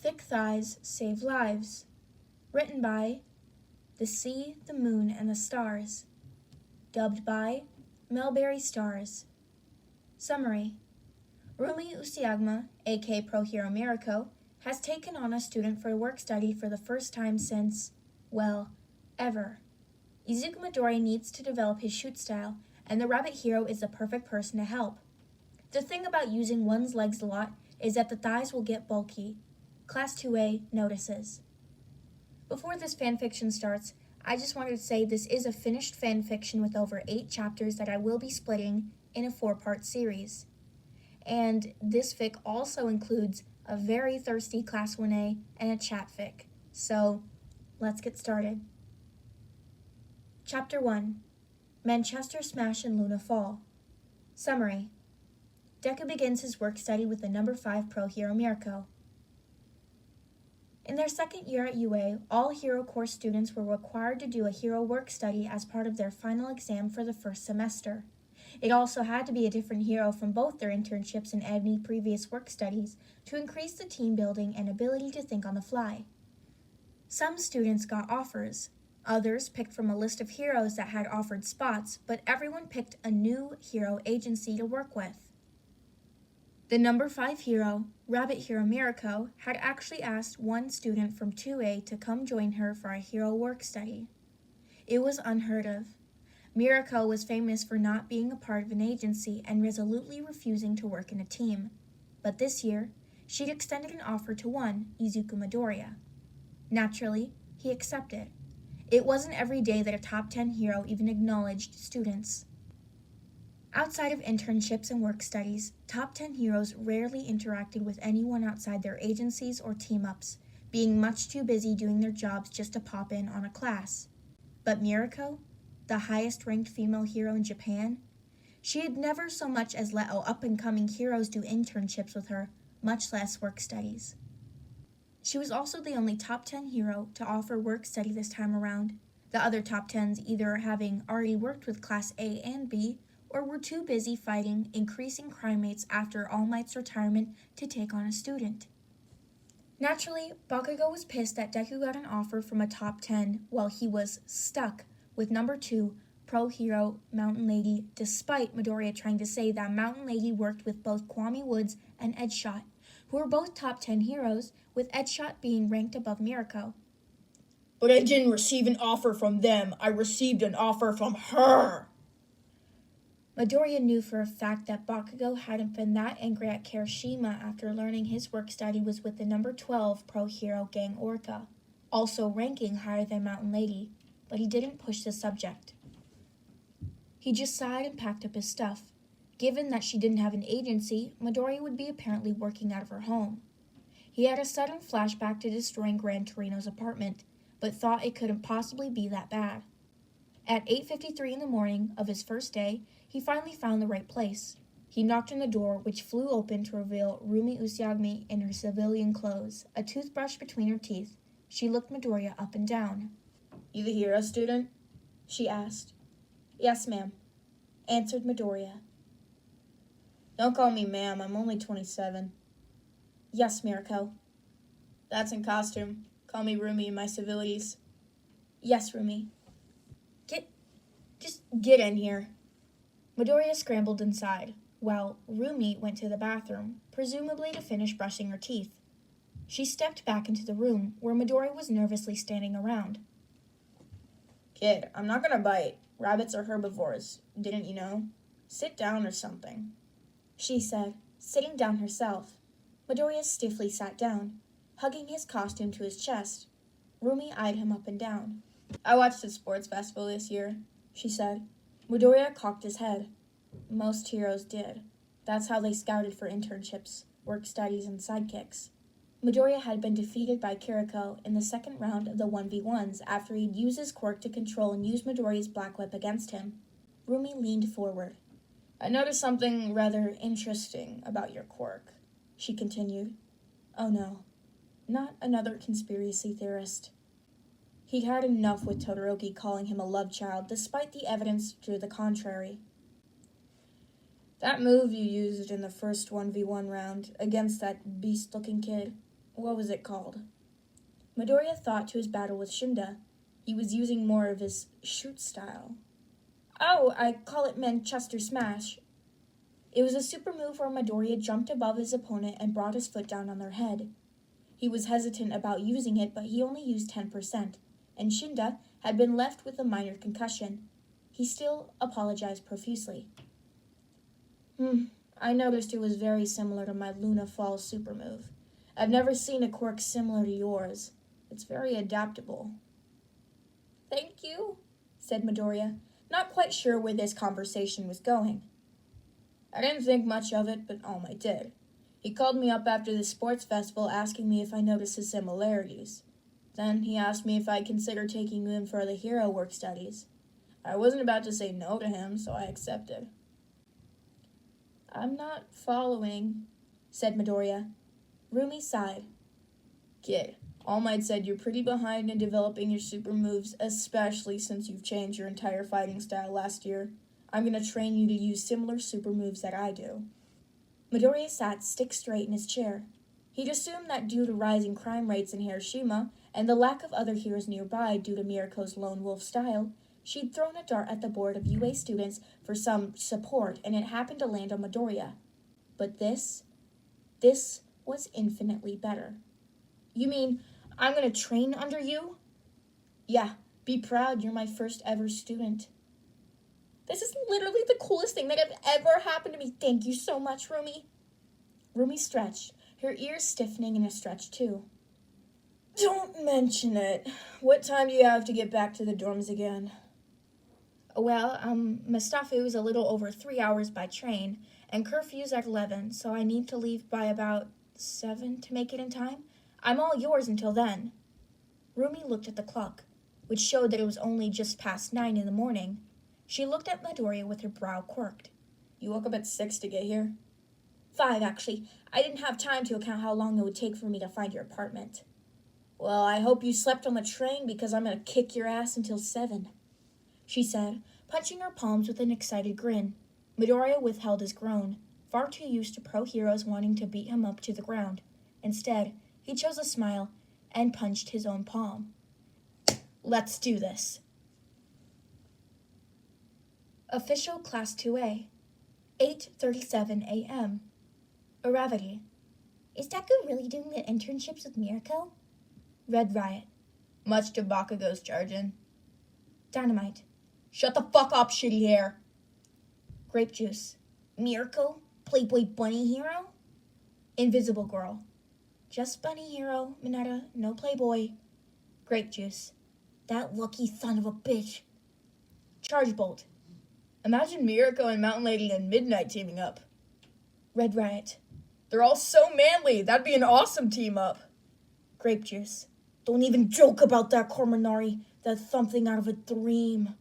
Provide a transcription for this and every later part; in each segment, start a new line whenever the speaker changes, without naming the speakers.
Thick Thighs Save Lives, written by The Sea, the Moon, and the Stars, dubbed by Melberry Stars. Summary: Rumi Usagiyama, aka Pro Hero Mirko, has taken on a student for work study for the first time since, well, ever. Izuku Midoriya needs to develop his shoot style, and the rabbit hero is the perfect person to help. The thing about using one's legs a lot is that the thighs will get bulky. Class 2A notices. Before this fanfiction starts, I just wanted to say this is a finished fanfiction with over 8 chapters that I will be splitting in a 4-part series. And this fic also includes a very thirsty Class 1A and a chat fic. So, let's get started. Chapter 1. Manchester Smash and Luna Fall. Summary: Deku begins his work study with the number 5 Pro Hero Mirko. In their second year at UA, all Hero Course students were required to do a Hero work study as part of their final exam for the first semester. It also had to be a different hero from both their internships and any previous work studies to increase the team building and ability to think on the fly. Some students got offers. Others picked from a list of heroes that had offered spots, but everyone picked a new hero agency to work with. The number 5 hero, Rabbit Hero Mirko, had actually asked one student from 2A to come join her for a hero work study. It was unheard of. Mirko was famous for not being a part of an agency and resolutely refusing to work in a team. But this year, she'd extended an offer to one, Izuku Midoriya. Naturally, he accepted. It wasn't every day that a top 10 hero even acknowledged students. Outside of internships and work studies, top 10 heroes rarely interacted with anyone outside their agencies or team-ups, being much too busy doing their jobs just to pop in on a class. But Mirko, the highest-ranked female hero in Japan, she had never so much as let up-and-coming heroes do internships with her, much less work studies. She was also the only top 10 hero to offer work study this time around, the other top 10s either having already worked with Class A and B, or were too busy fighting increasing crime rates after All Might's retirement to take on a student. Naturally, Bakugo was pissed that Deku got an offer from a top 10 while he was stuck with number 2 Pro Hero Mountain Lady, despite Midoriya trying to say that Mountain Lady worked with both Kwame Woods and Edgeshot, who were both top 10 heroes, with Edgeshot being ranked above Mirko.
But I didn't receive an offer from them, I received an offer from her!
Midoriya knew for a fact that Bakugo hadn't been that angry at Kirishima after learning his work study was with the number 12 Pro Hero Gang Orca, also ranking higher than Mountain Lady, but he didn't push the subject. He just sighed and packed up his stuff. Given that she didn't have an agency, Midoriya would be apparently working out of her home. He had a sudden flashback to destroying Gran Torino's apartment, but thought it couldn't possibly be that bad. At 8:53 in the morning of his first day, he finally found the right place. He knocked on the door, which flew open to reveal Rumi Usagiyama in her civilian clothes, a toothbrush between her teeth. She looked Midoriya up and down.
"You the hero student?"
she asked. "Yes, ma'am," answered Midoriya.
"Don't call me ma'am, I'm only 27.
"Yes, Mirko."
"That's in costume. Call me Rumi in my civilities."
"Yes, Rumi."
Just get in here."
Midoriya scrambled inside, while Rumi went to the bathroom, presumably to finish brushing her teeth. She stepped back into the room, where Midoriya was nervously standing around.
"Kid, I'm not gonna bite. Rabbits are herbivores. Didn't you know? Sit down or something,"
she said, sitting down herself. Midoriya stiffly sat down, hugging his costume to his chest. Rumi eyed him up and down.
"I watched the sports festival this year," she said.
Midoriya cocked his head. Most heroes did. That's how they scouted for internships, work studies, and sidekicks. Midoriya had been defeated by Kiriko in the second round of the 1v1s after he'd used his quirk to control and use Midoriya's black whip against him. Rumi leaned forward.
"I noticed something rather interesting about your quirk,"
she continued. Oh no, not another conspiracy theorist. He'd had enough with Todoroki calling him a love child, despite the evidence to the contrary.
"That move you used in the first 1v1 round against that beast-looking kid, what was it called? Midoriya thought to his battle with Shinda. He was using more of his shoot style. Oh, I call it Manchester Smash. It was a super move where Midoriya jumped above his opponent and brought his foot down on their head. He was hesitant about using it, but he only used 10%, and Shinda had been left with a minor concussion. He still apologized profusely. I noticed it was very similar to my Luna Falls super move. I've never seen a quirk similar to yours. It's very adaptable. Thank you, said Midoriya, not quite sure where this conversation was going. I didn't think much of it, but All Might did. He called me up after the sports festival asking me if I noticed the similarities. Then he asked me if I'd consider taking him for the hero work studies. I wasn't about to say no to him, so I accepted. I'm not following, said Midoriya. Rumi sighed. Kid, All Might said you're pretty behind in developing your super moves, especially since you've changed your entire fighting style last year. I'm going to train you to use similar super moves that I do. Midoriya sat stick straight in his chair. He'd assumed that due to rising crime rates in Hiroshima and the lack of other heroes nearby due to Mirko's lone wolf style, she'd thrown a dart at the board of UA students for some support, and it happened to land on Midoriya. But this was infinitely better. You mean I'm going to train under you? Yeah, be proud, you're my first ever student. This is literally the coolest thing that have ever happened to me. Thank you so much, Rumi. Rumi stretched, her ears stiffening in a stretch too. Don't mention it. What time do you have to get back to the dorms again? Well, Mustafa was a little over 3 hours by train, and curfew's at 11, so I need to leave by about 7 to make it in time. I'm all yours until then. Rumi looked at the clock, which showed that it was only just past 9 in the morning. She looked at Midoriya with her brow quirked. You woke up at 6 to get here? 5, actually. I didn't have time to account how long it would take for me to find your apartment. Well, I hope you slept on the train because I'm going to kick your ass until 7, she said, punching her palms with an excited grin. Midoriya withheld his groan, far too used to pro heroes wanting to beat him up to the ground. Instead, he chose a smile and punched his own palm. Let's do this. Official Class 2A, 8:37 a.m. Aravati. Is Deku really doing the internships with Mirko? Red Riot. Much to Bakugo's jargon. Dynamite. Shut the fuck up, shitty hair. Grape Juice. Mirko? Playboy bunny hero? Invisible Girl. Just bunny hero, Mineta, no playboy. Grape Juice. That lucky son of a bitch. Charge Bolt. Imagine Mirko and Mountain Lady and Midnight teaming up. Red Riot. They're all so manly. That'd be an awesome team up. Grape Juice. Don't even joke about that, Korminari. That's something out of a dream.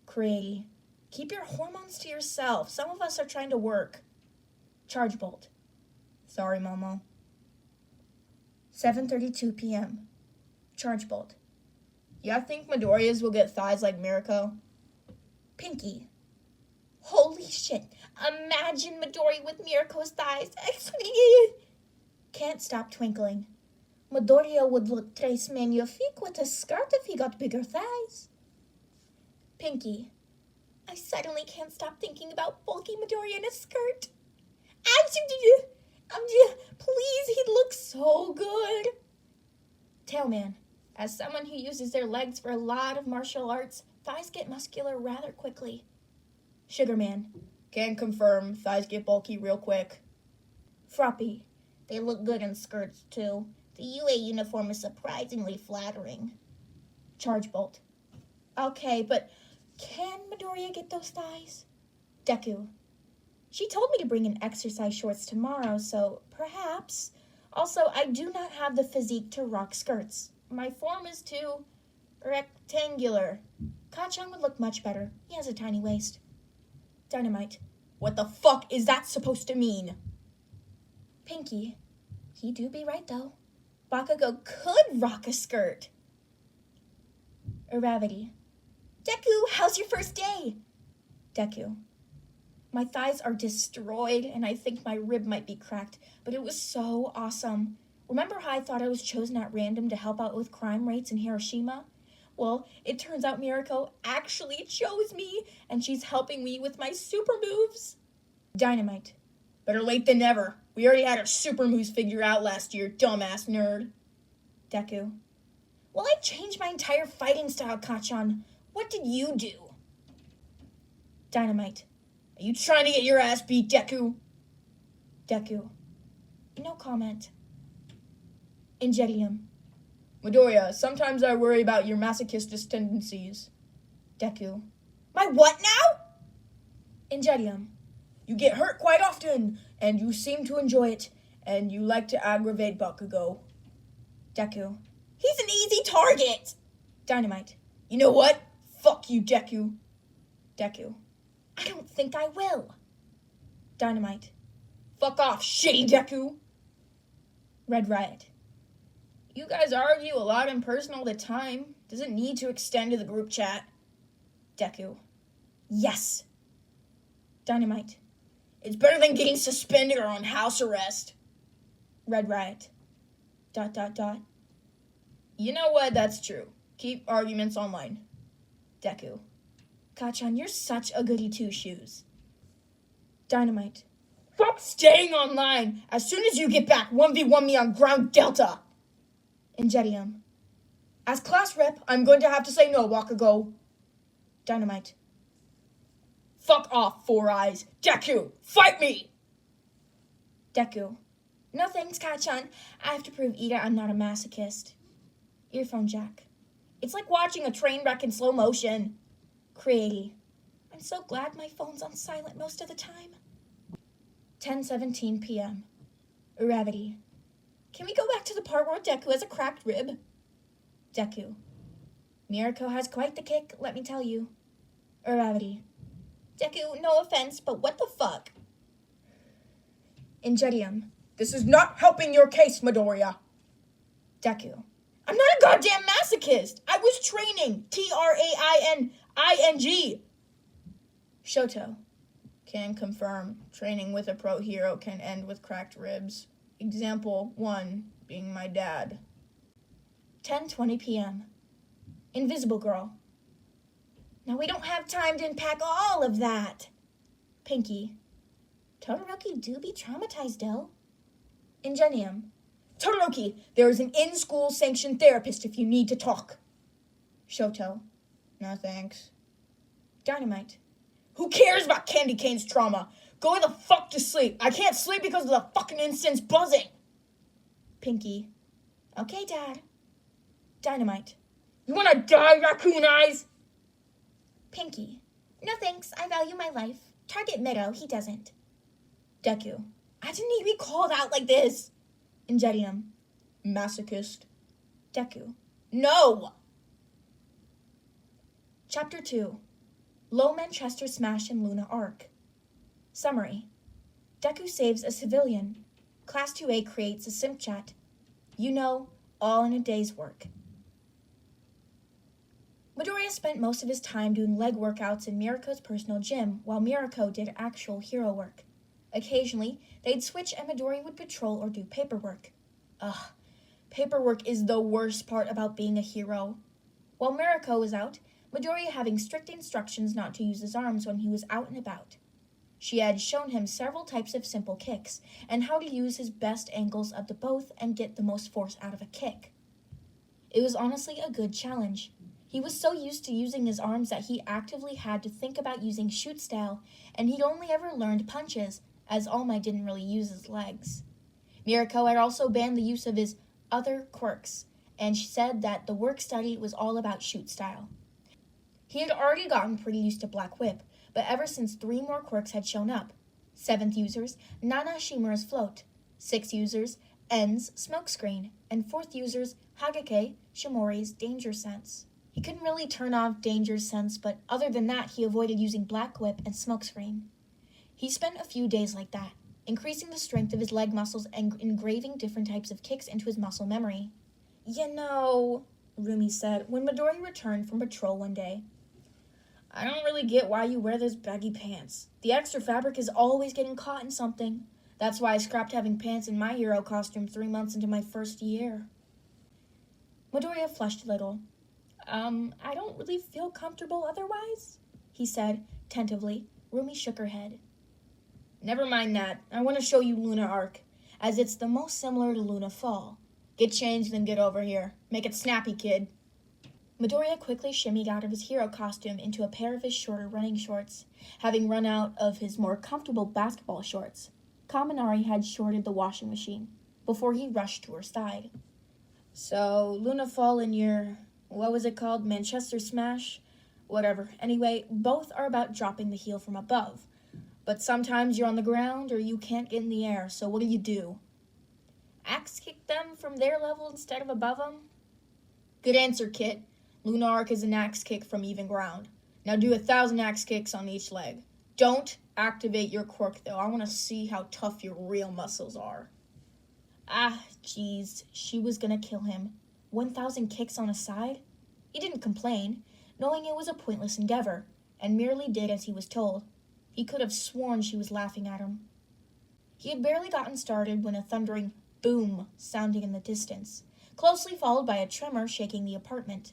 Creati. Keep your hormones to yourself. Some of us are trying to work. Charge Bolt. Sorry, Momo. 7:32 p.m. Charge Bolt. Yeah, I think Midoriya's will get thighs like Mirko. Pinky. Holy shit. Imagine Midoriya with Mirko's thighs. Can't stop twinkling. Midoriya would look tres magnifique with a skirt if he got bigger thighs. Pinky. I suddenly can't stop thinking about bulky Midoriya in a skirt. Please, he'd look so good. Tailman. As someone who uses their legs for a lot of martial arts, thighs get muscular rather quickly. Sugarman. Can confirm, thighs get bulky real quick. Froppy. They look good in skirts, too. The UA uniform is surprisingly flattering. Charge Bolt. Okay, but can Midoriya get those thighs? Deku. She told me to bring in exercise shorts tomorrow, so perhaps. Also, I do not have the physique to rock skirts. My form is too rectangular. Kachan would look much better. He has a tiny waist. Dynamite. What the fuck is that supposed to mean? Pinky. He do be right, though. Bakugo could rock a skirt. Aravati. Deku, how's your first day? Deku. My thighs are destroyed, and I think my rib might be cracked, but it was so awesome.
Remember how I thought I was chosen at random to help out with crime rates in Hiroshima? Well, it turns out Mirko actually chose me, and she's helping me with my super moves. Dynamite.
Better late than never. We already had our super moves figured out last year, dumbass nerd.
Deku. Well, I changed my entire fighting style, Kachan. What did you do? Dynamite.
Are you trying to get your ass beat, Deku?
Deku. No comment. Ingenium.
Midoriya, sometimes I worry about your masochist tendencies.
Deku.
My what now?
Ingenium.
You get hurt quite often, and you seem to enjoy it, and you like to aggravate Bakugo.
Deku.
He's an easy target!
Dynamite.
You know what? Fuck you, Deku.
Deku. I don't think I will. Dynamite.
Fuck off, shitty Deku.
Red Riot.
You guys argue a lot in person all the time. Does it need to extend to the group chat?
Deku. Yes. Dynamite.
It's better than getting suspended or on house arrest.
Red Riot. ...
You know what? That's true. Keep arguments online.
Deku. Kachan, you're such a goody two-shoes. Dynamite.
Fuck staying online. As soon as you get back, 1v1 me on ground delta.
Ingenium.
As class rep, I'm going to have to say no, Bakugo.
Dynamite.
Fuck off, Four Eyes. Deku, fight me!
Deku. No thanks, Kachan. I have to prove Ida I'm not a masochist. Earphone jack.
It's like watching a train wreck in slow motion.
Creati. I'm so glad my phone's on silent most of the time. 10:17 p.m. Uravity. Can we go back to the part where Deku has a cracked rib? Deku. Mirko has quite the kick, let me tell you. Uravity. Deku, no offense, but what the fuck? Ingenium.
This is not helping your case, Midoriya.
Deku.
I'm not a goddamn masochist. I was training. Training.
Shoto.
Can confirm. Training with a pro hero can end with cracked ribs. Example 1 being my dad.
10:20 p.m. Invisible Girl. Now we don't have time to unpack all of that. Pinky. Todoroki do be traumatized, though. Ingenium.
Todoroki, there is an in-school sanctioned therapist if you need to talk.
Shoto.
No thanks.
Dynamite.
Who cares about Candy Cane's trauma? Go the fuck to sleep. I can't sleep because of the fucking incense buzzing.
Pinky. Okay, Dad. Dynamite.
You wanna die, Raccoon Eyes?
Pinky. No thanks, I value my life. Target Meadow, he doesn't. Deku.
I didn't need to be called out like this.
Ingenium.
Masochist.
Deku.
No!
Chapter 2. Low Manchester Smash and Luna Arc. Summary. Deku saves a civilian. Class 2A creates a simp chat. You know, all in a day's work. Midoriya spent most of his time doing leg workouts in Mirko's personal gym, while Mirko did actual hero work. Occasionally, they'd switch and Midoriya would patrol or do paperwork. Ugh, paperwork is the worst part about being a hero. While Mirko was out, Midoriya having strict instructions not to use his arms when he was out and about. She had shown him several types of simple kicks, and how to use his best angles of the both and get the most force out of a kick. It was honestly a good challenge. He was so used to using his arms that he actively had to think about using shoot style, and he'd only ever learned punches, as All Might didn't really use his legs. Mirko had also banned the use of his other quirks, and she said that the work study was all about shoot style. He had already gotten pretty used to Black Whip, but ever since 3 more quirks had shown up. 7th users, Nana Shimura's Float. 6th users, En's Smokescreen. And 4th users, Hagake Shimori's Danger Sense. He couldn't really turn off Danger Sense, but other than that, he avoided using Black Whip and Smokescreen. He spent a few days like that, increasing the strength of his leg muscles and engraving different types of kicks into his muscle memory. You know, Rumi said when Midoriya returned from patrol one day, I don't really get why you wear those baggy pants. The extra fabric is always getting caught in something.
That's why I scrapped having pants in my hero costume 3 months into my first year.
Midoriya flushed a little. I don't really feel comfortable otherwise, he said, tentatively. Rumi shook her head.
Never mind that. I want to show you Luna Arc, as it's the most similar to Luna Fall. Get changed, then get over here. Make it snappy, kid.
Midoriya quickly shimmied out of his hero costume into a pair of his shorter running shorts, having run out of his more comfortable basketball shorts. Kaminari had shorted the washing machine before he rushed to her side.
So, Luna Fall and your, what was it called, Manchester Smash? Whatever. Anyway, both are about dropping the heel from above. But sometimes you're on the ground or you can't get in the air, so what do? Axe kick them from their level instead of above them? Good answer, Kit. Luna Arc is an axe kick from even ground. Now do 1,000 axe kicks on each leg. Don't activate your quirk, though. I want to see how tough your real muscles are.
Ah, jeez, she was gonna kill him. 1,000 kicks on a side? He didn't complain, knowing it was a pointless endeavor, and merely did as he was told. He could have sworn she was laughing at him. He had barely gotten started when a thundering boom sounded in the distance, closely followed by a tremor shaking the apartment.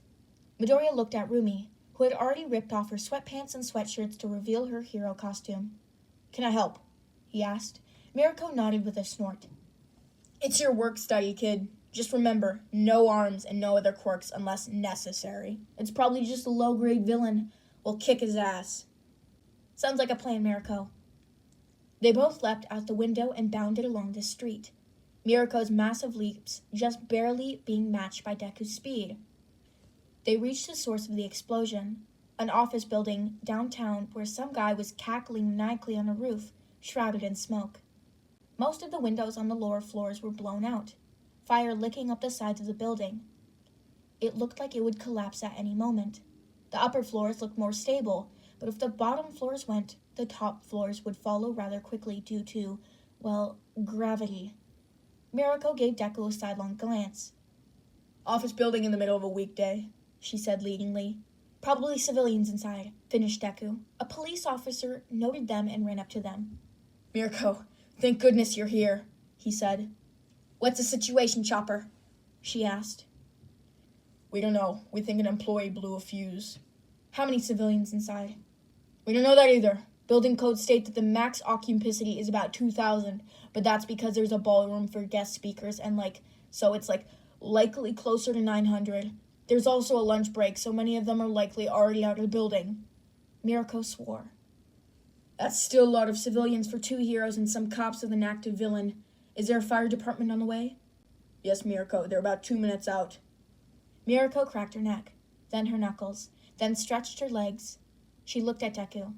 Midoriya looked at Rumi, who had already ripped off her sweatpants and sweatshirts to reveal her hero costume.
Can I help? He asked.
Mirko nodded with a snort.
It's your work study, kid. Just remember, no arms and no other quirks unless necessary. It's probably just a low-grade villain. We'll kick his ass.
Sounds like a plan, Mirko. They both leapt out the window and bounded along the street, Mirko's massive leaps just barely being matched by Deku's speed. They reached the source of the explosion, an office building downtown where some guy was cackling maniacally on a roof, shrouded in smoke. Most of the windows on the lower floors were blown out, fire licking up the sides of the building. It looked like it would collapse at any moment. The upper floors looked more stable, but if the bottom floors went, the top floors would follow rather quickly due to, well, gravity. Mirko gave Deku a sidelong glance.
Office building in the middle of a weekday, she said leadingly.
Probably civilians inside, finished Deku. A police officer noted them and ran up to them.
Mirko, thank goodness you're here, he said.
What's the situation, Chopper? She asked.
We don't know. We think an employee blew a fuse.
How many civilians inside?
We don't know that either. Building codes state that the max occupancy is about 2,000, but that's because there's a ballroom for guest speakers and so it's likely closer to 900. There's also a lunch break, so many of them are likely already out of the building.
Mirko swore.
That's still a lot of civilians for 2 heroes and some cops with an active villain. Is there a fire department on the way? Yes, Mirko. They're about 2 minutes out.
Mirko cracked her neck, then her knuckles, then stretched her legs. She looked at Deku.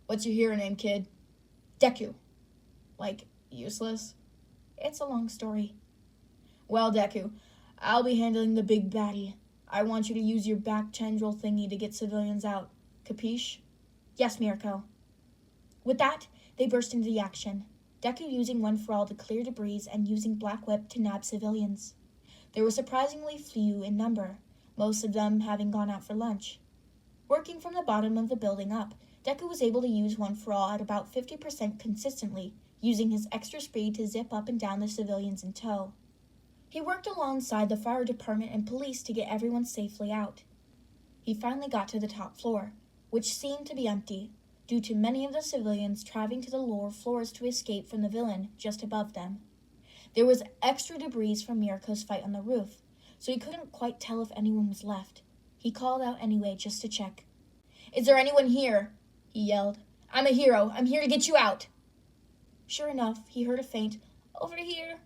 What's your hero name, kid?
Deku.
Useless?
It's a long story.
Well, Deku, I'll be handling the big baddie. I want you to use your back tendril thingy to get civilians out. Capiche?
Yes, Mirko. With that, they burst into the action, Deku using One for All to clear debris and using Black Whip to nab civilians. There were surprisingly few in number, most of them having gone out for lunch. Working from the bottom of the building up, Deku was able to use One for All at about 50% consistently, using his extra speed to zip up and down the civilians in tow. He worked alongside the fire department and police to get everyone safely out. He finally got to the top floor, which seemed to be empty, due to many of the civilians traveling to the lower floors to escape from the villain just above them. There was extra debris from Mirko's fight on the roof, so he couldn't quite tell if anyone was left. He called out anyway just to check.
Is there anyone here? He yelled. I'm a hero. I'm here to get you out.
Sure enough, he heard a faint, over here.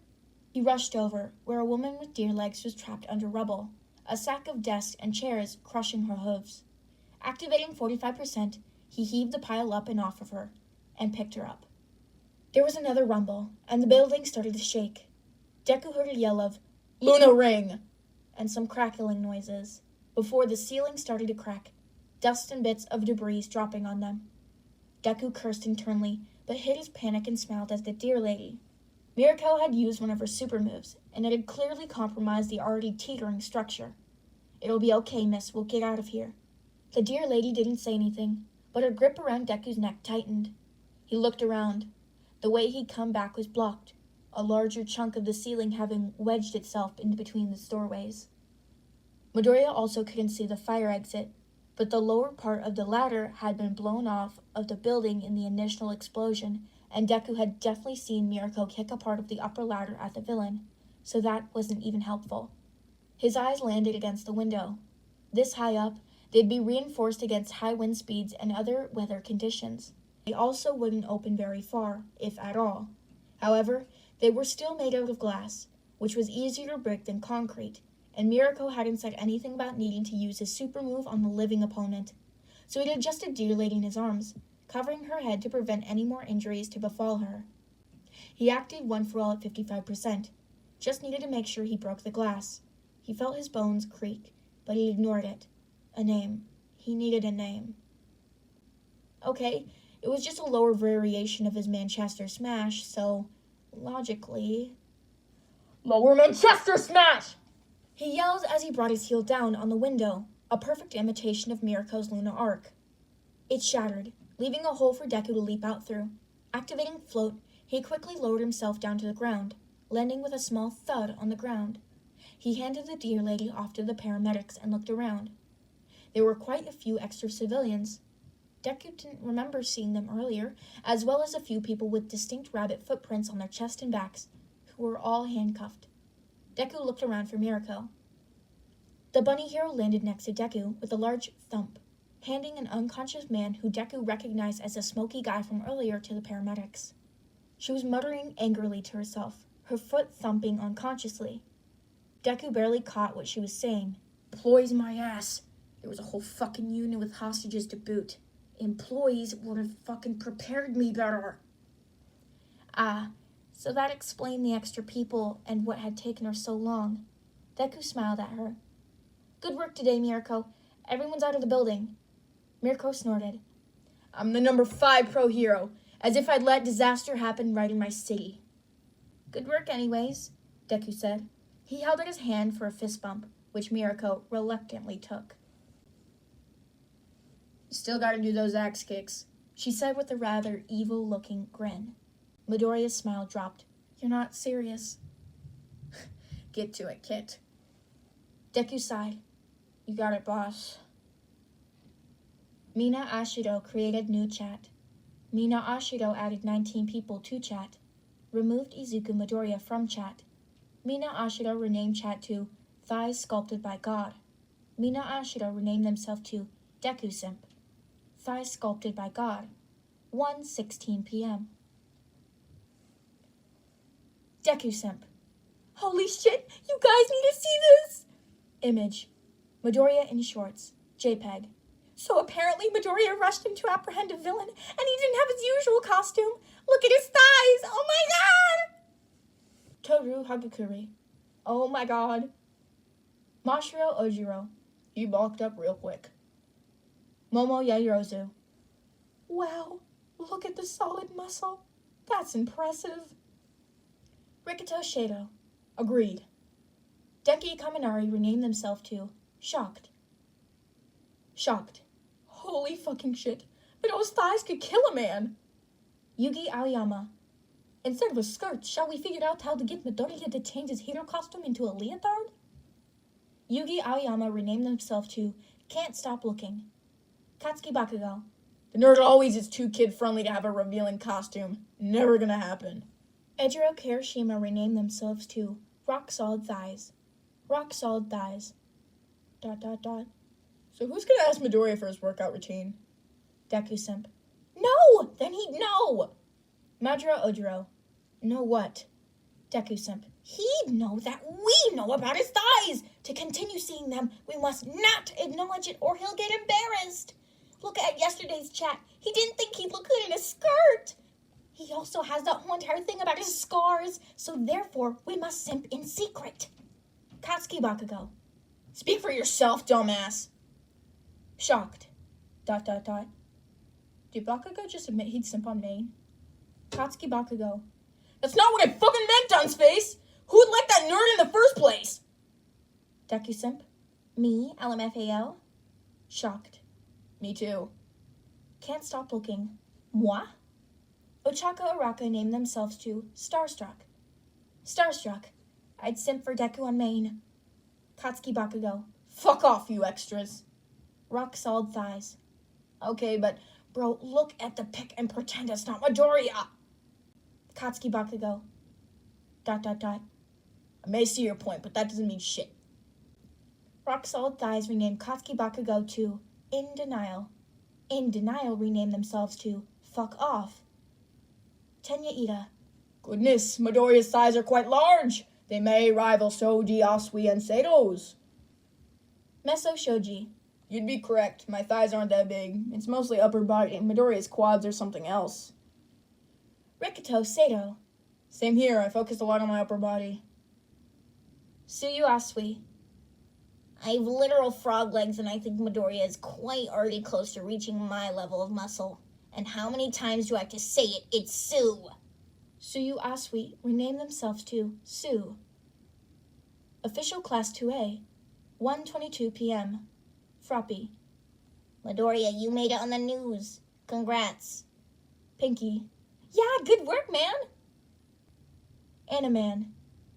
He rushed over, where a woman with deer legs was trapped under rubble, a sack of desks and chairs crushing her hooves. Activating 45%, he heaved the pile up and off of her, and picked her up. There was another rumble, and the building started to shake. Deku heard a yell of,
Luna Ring!
And some crackling noises, before the ceiling started to crack, dust and bits of debris dropping on them. Deku cursed internally, but hid his panic and smiled at the deer lady. Mirko had used one of her super moves, and it had clearly compromised the already teetering structure. It'll be okay, miss. We'll get out of here. The deer lady didn't say anything, but her grip around Deku's neck tightened. He looked around. The way he'd come back was blocked, a larger chunk of the ceiling having wedged itself in between the doorways. Midoriya also couldn't see the fire exit, but the lower part of the ladder had been blown off of the building in the initial explosion, and Deku had definitely seen Mirko kick a part of the upper ladder at the villain, so that wasn't even helpful. His eyes landed against the window. This high up, they'd be reinforced against high wind speeds and other weather conditions. They also wouldn't open very far, if at all. However, they were still made out of glass, which was easier to break than concrete, and Mirko hadn't said anything about needing to use his super move on the living opponent, so he'd adjusted Deer Lady in his arms, covering her head to prevent any more injuries to befall her. He acted one for all at 55%, just needed to make sure he broke the glass. He felt his bones creak, but he ignored it. A name. He needed a name. Okay, it was just a lower variation of his Manchester Smash, so, logically...
Lower Manchester Smash!
He yelled as he brought his heel down on the window, a perfect imitation of Mirko's Luna Arc. It shattered, leaving a hole for Deku to leap out through. Activating Float, he quickly lowered himself down to the ground, landing with a small thud on the ground. He handed the Deer Lady off to the paramedics and looked around. There were quite a few extra civilians. Deku didn't remember seeing them earlier, as well as a few people with distinct rabbit footprints on their chest and backs, who were all handcuffed. Deku looked around for Mirko. The bunny hero landed next to Deku with a large thump, handing an unconscious man who Deku recognized as the smoky guy from earlier to the paramedics. She was muttering angrily to herself, her foot thumping unconsciously. Deku barely caught what she was saying. Employees my ass. There was a whole fucking unit with hostages to boot. Employees would have fucking prepared me better. So that explained the extra people and what had taken her so long. Deku smiled at her. Good work today, Mirko. Everyone's out of the building. Mirko snorted. I'm the number 5 pro hero, as if I'd let disaster happen right in my city. Good work anyways, Deku said. He held out his hand for a fist bump, which Mirko reluctantly took. You still gotta do those axe kicks, she said with a rather evil-looking grin. Midoriya's smile dropped. You're not serious. Get to it, Kit. Deku sighed. You got it, boss. Mina Ashido created new chat. Mina Ashido added 19 people to chat. Removed Izuku Midoriya from chat. Mina Ashido renamed chat to Thighs Sculpted by God. Mina Ashido renamed themselves to Deku Simp. Thighs Sculpted by God. 1:16 p.m. Deku Simp. Holy shit, you guys need to see this! Image. Midoriya in shorts. JPEG. So apparently Midoriya rushed him to apprehend a villain, and he didn't have his usual costume. Look at his thighs! Oh my god! Toru Hagakure. Oh my god. Mashiro Ojiro. He bulked up real quick. Momo Yaoyorozu. Wow, look at the solid muscle. That's impressive. Rikito Shado. Agreed. Deki Kaminari renamed themselves to Shocked. Shocked. Holy fucking shit. But those thighs could kill a man. Yugi Aoyama. Instead of a skirt, shall we figure out how to get Midoriya to change his hero costume into a leotard? Yugi Aoyama renamed themselves to Can't Stop Looking. Katsuki Bakugo. The nerd always is too kid-friendly to have a revealing costume. Never gonna happen. Ejiro Kirishima renamed themselves to Rock Solid Thighs. Rock Solid Thighs. ... So who's gonna ask Midoriya for his workout routine? Deku Simp. No! Then he'd know! Majiro Ojiro. Know what? Deku Simp. He'd know that we know about his thighs! To continue seeing them, we must not acknowledge it or he'll get embarrassed. Look at yesterday's chat. He didn't think he'd look good in a skirt. He also has that whole entire thing about his scars, so therefore we must simp in secret. Katsuki Bakugo. Speak for yourself, dumbass. Shocked. ... Did Bakugo just admit he'd simp on Maine? Katsuki Bakugo. That's not what I fucking meant, Dunceface! Who'd like that nerd in the first place? Deku Simp. Me, LMFAO. Shocked. Me too. Can't Stop Looking. Moi? Ochaka Araka named themselves to Starstruck. Starstruck. I'd simp for Deku on main. Katsuki Bakugo.
Fuck off, you extras.
Rock solid thighs.
Okay, but bro, look at the pic and pretend it's not Midoriya.
Katsuki Bakugo. ...
I may see your point, but that doesn't mean shit.
Rock solid thighs renamed Katsuki Bakugo to In Denial. In Denial renamed themselves to Fuck Off. Tenya Ida.
Goodness, Midoriya's thighs are quite large. They may rival Soji, Asui, and Sato's.
Meso Shoji.
You'd be correct. My thighs aren't that big. It's mostly upper body. Midoriya's quads are something else.
Rikuto Sato.
Same here. I focused a lot on my upper body.
Suyu Asui. I have literal frog legs, and I think Midoriya is quite already close to reaching my level of muscle. And how many times do I have to say it? It's Sue. Suyu Asui renamed themselves to Sue. Official Class 2A. 1:22 p.m. Froppy. Midoriya, you made it on the news. Congrats. Pinky. Yeah, good work, man. Animan.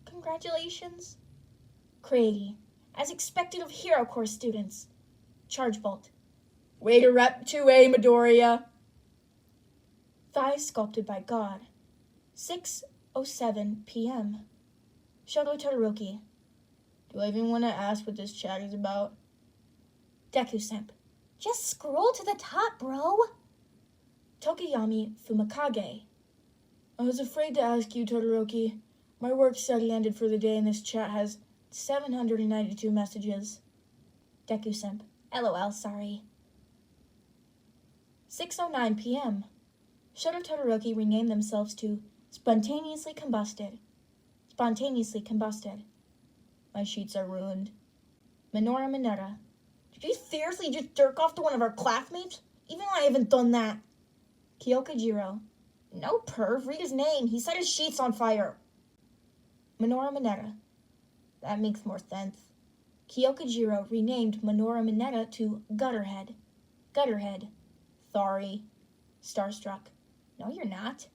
Congratulations. Craigie. As expected of Hero Course students. Charge Bolt.
Way to rep 2A, Midoriya.
Thighs sculpted by God. 6:07 p.m. Shoto Todoroki.
Do I even want to ask what this chat is about?
Deku Simp. Just scroll to the top, bro. Tokiyami Fumakage.
I was afraid to ask you, Todoroki. My work study ended for the day and this chat has 792 messages.
Deku Simp. LOL, sorry. 6:09 p.m. Shoto Todoroki renamed themselves to Spontaneously Combusted. Spontaneously Combusted.
My sheets are ruined.
Minoru Mineta. Did you seriously just jerk off to one of our classmates? Even though I haven't done that. Kyoka Jiro. No perv, read his name. He set his sheets on fire. Minoru Mineta. That makes more sense. Kyoka Jiro renamed Minoru Mineta to Gutterhead. Gutterhead. Sorry. Starstruck. No, you're not.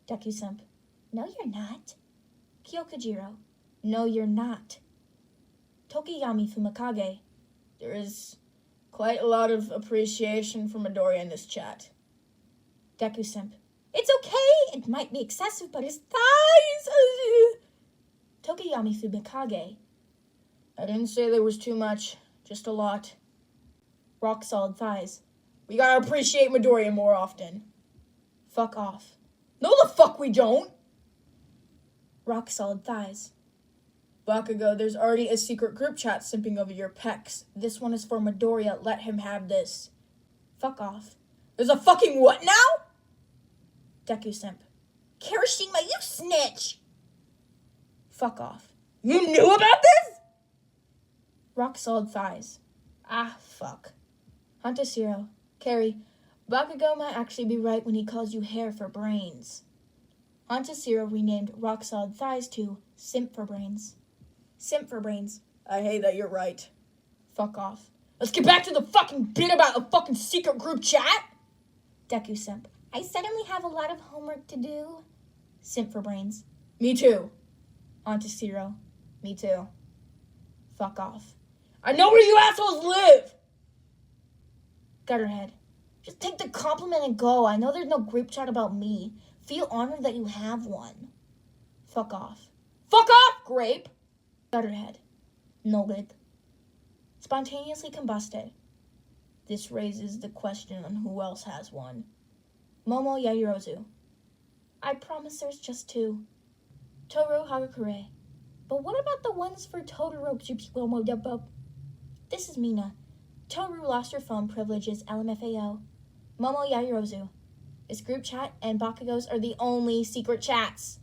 Deku Simp. No, you're not. Kyoka Jiro. No, you're not. Tokiyami Fumakage.
There is quite a lot of appreciation for Midoriya in this chat.
Deku Simp. It's okay. It might be excessive, but his thighs. Tokiyami Fumakage.
I didn't say there was too much, just a lot.
Rock solid thighs.
We gotta appreciate Midoriya more often.
Fuck off.
No, the fuck we don't.
Rock solid thighs.
Bakugo, there's already a secret group chat simping over your pecs. This one is for Midoriya. Let him have this.
Fuck off.
There's a fucking what now?
Deku Simp. Kirishima, you snitch! Fuck off.
You knew about this?
Rock solid thighs. Ah, fuck. Hunter Zero. Carrie, Bakugo might actually be right when he calls you hair for brains. Hunter Zero renamed Rock Solid Thighs to Simp for Brains. Simp for Brains.
I hate that you're right.
Fuck off.
Let's get back to the fucking bit about a fucking secret group chat.
Deku Simp. I suddenly have a lot of homework to do. Simp for Brains.
Me too.
Hunter Zero.
Me too.
Fuck off.
I know where you assholes live!
Gutterhead. Just take the compliment and go. I know there's no group chat about me. Feel honored that you have one. Fuck off.
Fuck off, Grape!
Gutterhead. Noted. Spontaneously combusted. This raises the question on who else has one. Momo Yairozu. I promise there's just two. Toru Hagakure. But what about the ones for Totoro? This is Mina. Toru lost her phone privileges LMFAO. Momo Yairozu. This group chat and Bakugos are the only secret chats.